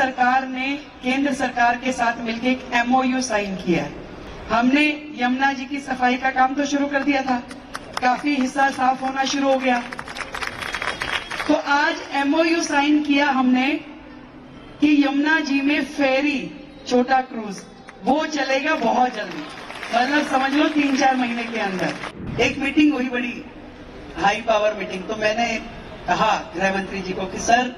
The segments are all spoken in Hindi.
सरकार ने केंद्र सरकार के साथ मिलकर एक MOU साइन किया है। हमने यमुना जी की सफाई का काम तो शुरू कर दिया था, काफी हिस्सा साफ होना शुरू हो गया। तो आज MOU साइन किया हमने कि यमुना जी में फेरी, छोटा क्रूज, वो चलेगा बहुत जल्दी, मतलब समझ लो 3-4 महीने के अंदर। एक मीटिंग हुई, बड़ी हाई पावर मीटिंग, तो मैंने कहा गृह मंत्री जी को कि सर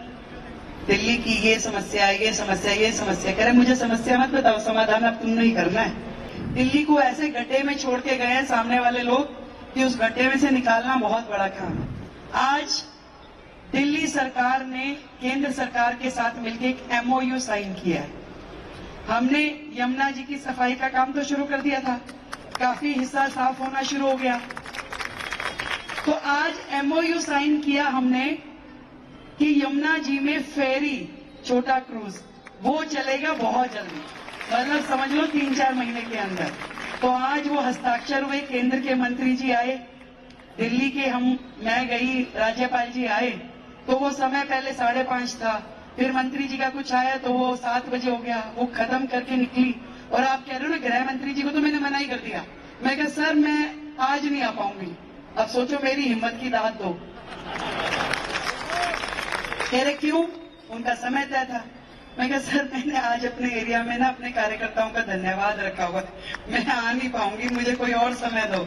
दिल्ली की ये समस्या, ये समस्या, ये समस्या। कह रहे मुझे समस्या मत बताओ, समाधान अब तुमने ही करना है। दिल्ली को ऐसे गड्ढे में छोड़ के गए हैं सामने वाले लोग कि उस गड्ढे में से निकालना बहुत बड़ा काम है। आज दिल्ली सरकार ने केंद्र सरकार के साथ मिलकर एक MOU साइन किया है। हमने यमुना जी की सफाई का काम तो शुरू कर दिया था, काफी हिस्सा साफ होना शुरू हो गया। तो आज MOU साइन किया हमने कि यमुना जी में फेरी, छोटा क्रूज, वो चलेगा बहुत जल्दी, मतलब समझ लो 3-4 महीने के अंदर। तो आज वो हस्ताक्षर हुए, केंद्र के मंत्री जी आए, दिल्ली के मैं गई, राज्यपाल जी आए, तो वो समय पहले 5:30 था, फिर मंत्री जी का कुछ आया तो वो 7 बजे हो गया, वो खत्म करके निकली। और आप कह रहे हो ना गृह मंत्री जी को तो मैंने मना ही कर दिया। मैं कहा सर मैं आज नहीं आ पाऊंगी, अब सोचो मेरी हिम्मत की दाद दो। कह रहे क्यों? उनका समय तय था। मैं कहा सर मैंने आज अपने एरिया में ना अपने कार्यकर्ताओं का धन्यवाद रखा हुआ, मैं आ नहीं पाऊंगी, मुझे कोई और समय दो।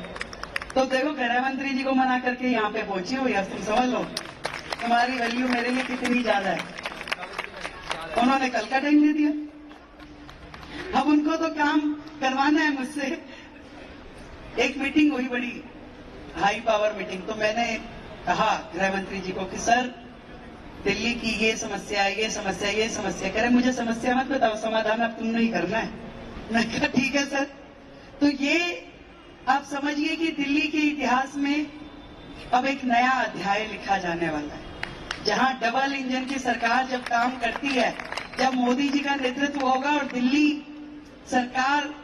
तो देखो गृह मंत्री जी को मना करके यहाँ पे पहुंची हुई, अब तुम समझ लो तुम्हारी वैल्यू मेरे लिए कितनी ज्यादा है। उन्होंने कल का टाइम दे दिया, अब उनको तो काम करवाना है मुझसे। एक मीटिंग हुई, बड़ी हाई पावर मीटिंग, तो मैंने कहा गृह मंत्री जी को कि सर दिल्ली की ये समस्या, ये समस्या, ये समस्या। कह रहे मुझे समस्या मत बताओ, समाधान अब तुमने ही करना है। मैं कहा ठीक है सर। तो ये आप समझिए कि दिल्ली के इतिहास में अब एक नया अध्याय लिखा जाने वाला है, जहां डबल इंजन की सरकार जब काम करती है, जब मोदी जी का नेतृत्व होगा और दिल्ली सरकार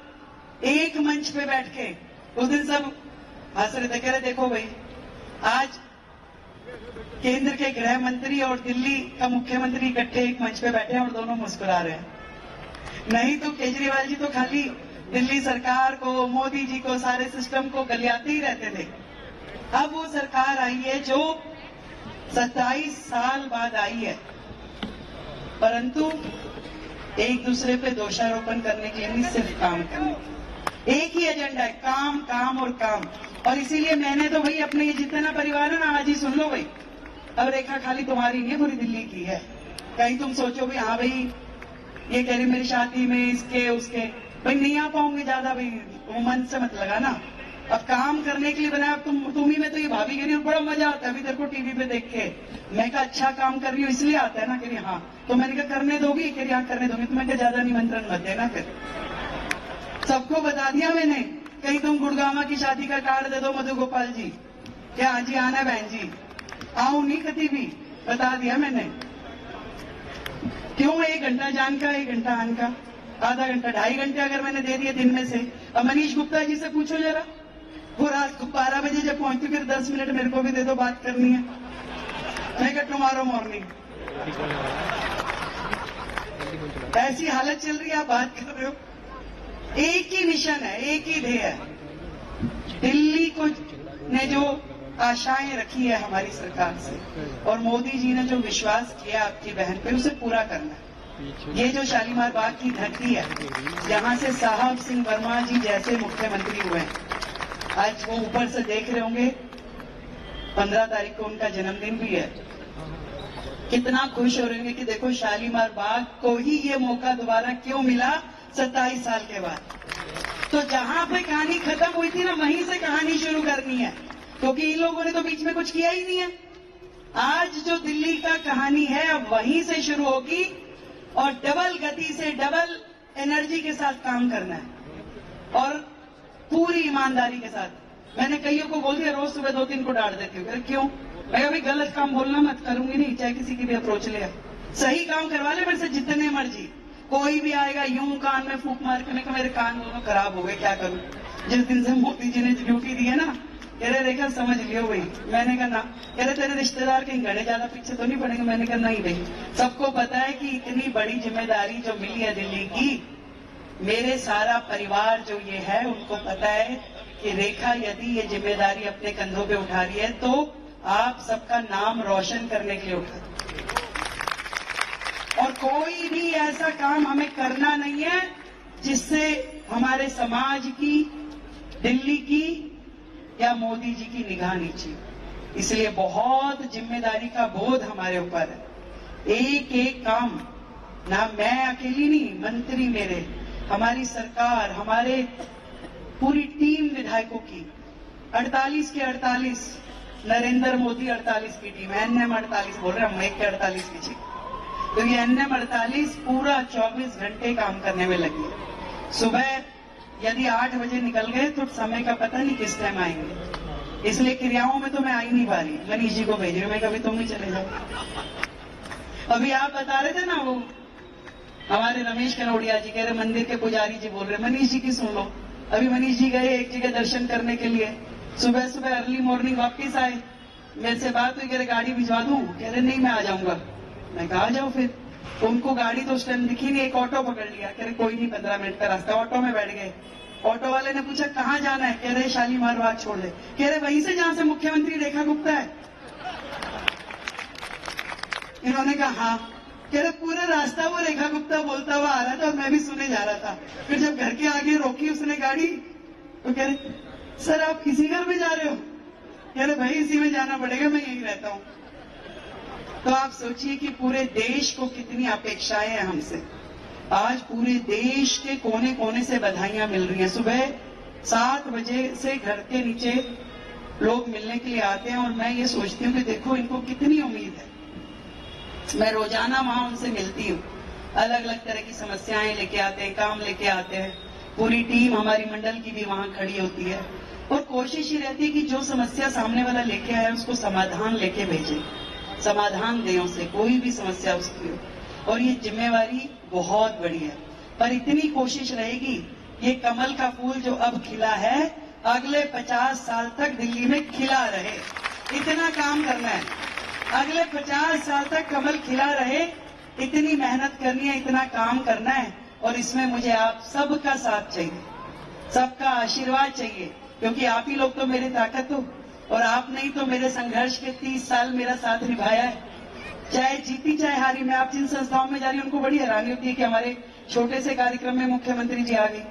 एक मंच पे बैठ के, उस दिन सब हंस रहे थे, कह रहे देखो भाई आज केंद्र के गृह मंत्री और दिल्ली का मुख्यमंत्री इकट्ठे एक मंच पे बैठे हैं और दोनों मुस्कुरा रहे हैं। नहीं तो केजरीवाल जी तो खाली दिल्ली सरकार को, मोदी जी को, सारे सिस्टम को गलियाते ही रहते थे। अब वो सरकार आई है जो 27 साल बाद आई है, परंतु एक दूसरे पे दोषारोपण करने के लिए नहीं, सिर्फ काम करने के लिए। एक ही एजेंडा है, काम काम और काम। और इसीलिए मैंने तो भाई अपने ये जितना परिवार है ना, आज ही सुन लो भाई, अब रेखा खाली तुम्हारी नहीं है, पूरी दिल्ली की है। कहीं तुम सोचो भी हाँ भाई ये कह रही मेरी शादी में इसके उसके, भाई नहीं आ पाऊंगी ज्यादा, भाई मन से मत लगा ना। अब काम करने के लिए बनाया, अब तुम ही में तो ये भाभी कह रही हो बड़ा मजा आता है अभी तेरे को टीवी पे देख के। मैं कहा अच्छा काम कर रही हूँ इसलिए आता है ना। कह रही हाँ, तो मैंने कहा करने दोगी? कह रही हाँ करने दोगी। तो मैं कहा ज्यादा निमंत्रण मत देना, फिर सबको बता दिया मैंने, कहीं तुम गुड़गामा की शादी का कार्ड दे दो मधु गोपाल जी, क्या हाँ जी आना बहन जी, आऊं नहीं कभी भी, बता दिया मैंने। क्यों? 1 घंटा जान का, 1 घंटा आन का, आधा घंटा, 2.5 घंटे अगर मैंने दे दिए दिन में से। अब मनीष गुप्ता जी से पूछो जरा, वो रात को 12 बजे जब पहुंचती फिर 10 मिनट मेरे को भी दे दो, बात करनी है। मैं कहा टुमारो मॉर्निंग। ऐसी हालत चल रही है, आप बात कर रहे हो। एक ही मिशन है, एक ही ध्येय है। दिल्ली को ने जो आशाएं रखी है हमारी सरकार से, और मोदी जी ने जो विश्वास किया आपकी बहन पे, उसे पूरा करना है। ये जो शालीमार बाग की धरती है, जहां से साहब सिंह वर्मा जी जैसे मुख्यमंत्री हुए, आज वो ऊपर से देख रहे होंगे, 15 तारीख को उनका जन्मदिन भी है, कितना खुश हो रहे होंगे कि देखो शालीमार बाग को ही ये मौका दोबारा क्यों मिला 27 साल के बाद। तो जहां पे कहानी खत्म हुई थी ना, वहीं से कहानी शुरू करनी है, क्योंकि इन लोगों ने तो बीच में कुछ किया ही नहीं है। आज जो दिल्ली का कहानी है अब वहीं से शुरू होगी, और डबल गति से, डबल एनर्जी के साथ काम करना है, और पूरी ईमानदारी के साथ। मैंने कईयों को बोल दिया, रोज सुबह 2-3 को डांट देती हूँ। क्यों? मैं अभी गलत काम बोलना मत, करूंगी नहीं, चाहे किसी की भी अप्रोच ले। सही काम करवा ले मेरे से जितने मर्जी। कोई भी आएगा यूं कान में फूंक मार के, मेरे कान दोनों खराब हो गए, क्या करूं। जिस दिन से मोदी जी ने ड्यूटी दी है ना, कह रहे रेखा समझ लियो भाई। मैंने कहा ना। कह रहे तेरे रिश्तेदार कहीं गड़े ज्यादा पीछे तो नहीं पड़ेंगे। मैंने कहा नहीं भाई, सबको पता है कि इतनी बड़ी जिम्मेदारी जो मिली है दिल्ली की, मेरे सारा परिवार जो ये है उनको पता है कि रेखा यदि ये जिम्मेदारी अपने कंधों पे उठा रही है तो आप सबका नाम रोशन करने के लिए उठा। और कोई भी ऐसा काम हमें करना नहीं है जिससे हमारे समाज की, दिल्ली की या मोदी जी की निगाह नीचे। इसलिए बहुत जिम्मेदारी का बोझ हमारे ऊपर है। एक एक काम, ना मैं अकेली नहीं, मंत्री मेरे, हमारी सरकार, हमारे पूरी टीम विधायकों की, 48 के 48, नरेंद्र मोदी 48 की टीम, एनएम 48 बोल रहे, हम एक के 48 की चाहिए। तो ये एनएम 48 पूरा 24 घंटे काम करने में लगी है। सुबह यदि 8 बजे निकल गए तो समय का पता नहीं किस टाइम आएंगे। इसलिए क्रियाओं में तो मैं आ ही नहीं पा रही। मनीष जी को भेज रही हूं, मैं कभी तुम ही चले जाओ। अभी आप बता रहे थे ना, वो हमारे रमेश कनौड़िया जी कह रहे मंदिर के पुजारी जी बोल रहे, मनीष जी की सुन लो। अभी मनीष जी गए एक जगह दर्शन करने के लिए, सुबह सुबह अर्ली मॉर्निंग वापिस आए, मेरे से बात हुई, कह रहे गाड़ी भिजवा दूं। कह रहे नहीं मैं आ जाऊंगा। मैं कहा आ जाओ फिर। उनको गाड़ी तो उस टाइम दिखी नहीं, एक ऑटो पकड़ लिया। कह रहे कोई नहीं, 15 मिनट का रास्ता। ऑटो में बैठ गए। ऑटो वाले ने पूछा कहां जाना है? कह रहे शालीमार बाग छोड़ दे। कह रहे वहीं से जहां से मुख्यमंत्री रेखा गुप्ता है। इन्होंने कहा हाँ। कह रहे पूरा रास्ता वो रेखा गुप्ता बोलता हुआ आ रहा था और मैं भी सुने जा रहा था। फिर जब घर के आगे रोकी उसने गाड़ी तो कह रहे सर आप किसी घर में जा रहे हो? कह रहे भाई इसी में जाना पड़ेगा, मैं यहीं रहता हूं। तो आप सोचिए कि पूरे देश को कितनी अपेक्षाएं हैं हमसे। आज पूरे देश के कोने कोने से बधाइयां मिल रही हैं। सुबह 7 बजे से घर के नीचे लोग मिलने के लिए आते हैं और मैं ये सोचती हूँ कि देखो इनको कितनी उम्मीद है। मैं रोजाना वहां उनसे मिलती हूँ, अलग अलग तरह की समस्याएं लेके आते हैं, काम लेके आते हैं। पूरी टीम हमारी मंडल की भी वहां खड़ी होती है और कोशिश ही रहती है कि जो समस्या सामने वाला लेके आया उसको समाधान लेके भेजे, समाधान दें उसे, कोई भी समस्या उसकी हो। और ये जिम्मेवारी बहुत बड़ी है, पर इतनी कोशिश रहेगी ये कमल का फूल जो अब खिला है अगले 50 साल तक दिल्ली में खिला रहे। इतना काम करना है, अगले 50 साल तक कमल खिला रहे। इतनी मेहनत करनी है, इतना काम करना है और इसमें मुझे आप सबका साथ चाहिए, सबका आशीर्वाद चाहिए, क्योंकि आप ही लोग तो मेरी ताकत हो और आप नहीं तो मेरे संघर्ष के 30 साल मेरा साथ निभाया है, चाहे जीती चाहे हारी। मैं आप जिन संस्थाओं में जा रही हूं उनको बड़ी हैरानी होती है कि हमारे छोटे से कार्यक्रम में मुख्यमंत्री जी आ गई।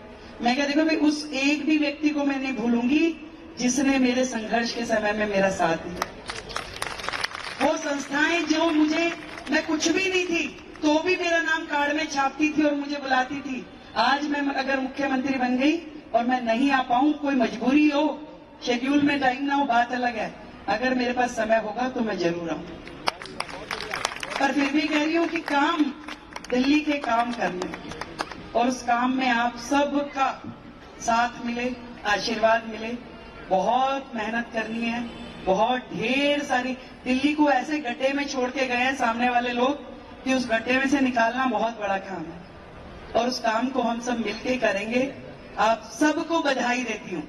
मैं क्या देखो भाई, उस एक भी व्यक्ति को मैं नहीं भूलूंगी जिसने मेरे संघर्ष के समय में मेरा साथ दिया। वो संस्थाएं जो मुझे, मैं कुछ भी नहीं थी तो भी मेरा नाम कार्ड में छापती थी और मुझे बुलाती थी। आज मैं अगर मुख्यमंत्री बन गई और मैं नहीं आ पाऊं, कोई मजबूरी हो, शेड्यूल में टाइम ना हो, बात अलग है। अगर मेरे पास समय होगा तो मैं जरूर आऊं। पर फिर भी कह रही हूं कि काम दिल्ली के काम करने और उस काम में आप सबका साथ मिले, आशीर्वाद मिले। बहुत मेहनत करनी है, बहुत ढेर सारी। दिल्ली को ऐसे गड्ढे में छोड़ के गए हैं सामने वाले लोग कि उस गड्ढे में से निकालना बहुत बड़ा काम है और उस काम को हम सब मिलके करेंगे। आप सबको बधाई देती हूं।